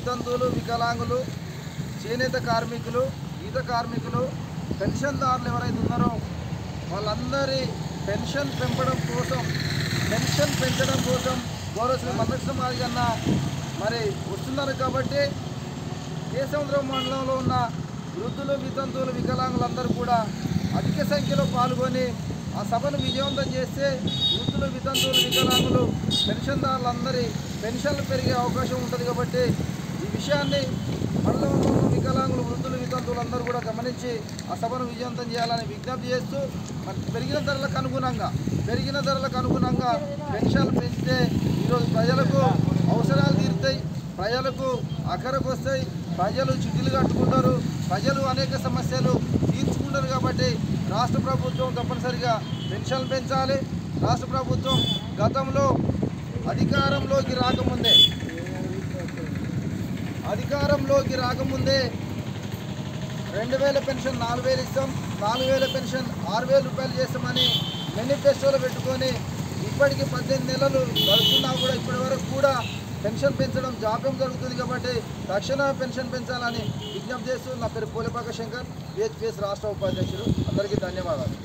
వితంతువులు, వికలాంగులు, చేనేత కార్మికులు, గీత కార్మికులు, పెన్షన్దారులు ఎవరైతే ఉన్నారో వాళ్ళందరి పెన్షన్ పెంచడం కోసం గౌరవ శ్రీ మల్లకృష్ణ మాదిగ అన్న మరి వస్తున్నారు. కాబట్టి కేశవంతరం మండలంలో ఉన్న వృద్ధులు, వితంతువులు, వికలాంగులందరూ కూడా అధిక సంఖ్యలో పాల్గొని ఆ సభను విజయవంతం చేస్తే వృద్ధులు, వితంతువులు, వికలాంగులు, పెన్షన్దారులందరి పెన్షన్లు పెరిగే అవకాశం ఉంటుంది. కాబట్టి ఈ విషయాన్ని మండలంలో ఉన్న వికలాంగులు, వృద్ధులు, వితంతువులు అందరూ కూడా గమనించి ఆ సభను విజయవంతం చేయాలని విజ్ఞప్తి చేస్తూ మరి పెరిగిన ధరలకు అనుగుణంగా పెన్షన్లు పెంచితే ఈరోజు ప్రజలకు అవసరాలు తీరుతాయి, ప్రజలకు అక్కరకు వస్తాయి, ప్రజలు చిట్టీలు కట్టుకుంటారు, ప్రజలు అనేక సమస్యలు తీర్చుకుంటారు. కాబట్టి రాష్ట్ర ప్రభుత్వం తప్పనిసరిగా పెన్షన్లు పెంచాలి. రాష్ట్ర ప్రభుత్వం గతంలో అధికారంలోకి రాకముందే 2000 పెన్షన్ 4000 ఇస్తాం, 4000 పెన్షన్ 6000 రూపాయలు చేస్తామని మేనిఫెస్టోలో పెట్టుకొని ఇప్పటికీ 18 నెలలు గడుస్తున్నా కూడా ఇప్పటి వరకు కూడా పెన్షన్ పెంచడం జాప్యం జరుగుతుంది. కాబట్టి తక్షణ పెన్షన్ పెంచాలని విజ్ఞప్తి చేస్తూ నా పేరు పోలేపాక శంకర్, VHPS రాష్ట్ర ఉపాధ్యక్షుడు. అందరికీ ధన్యవాదాలు.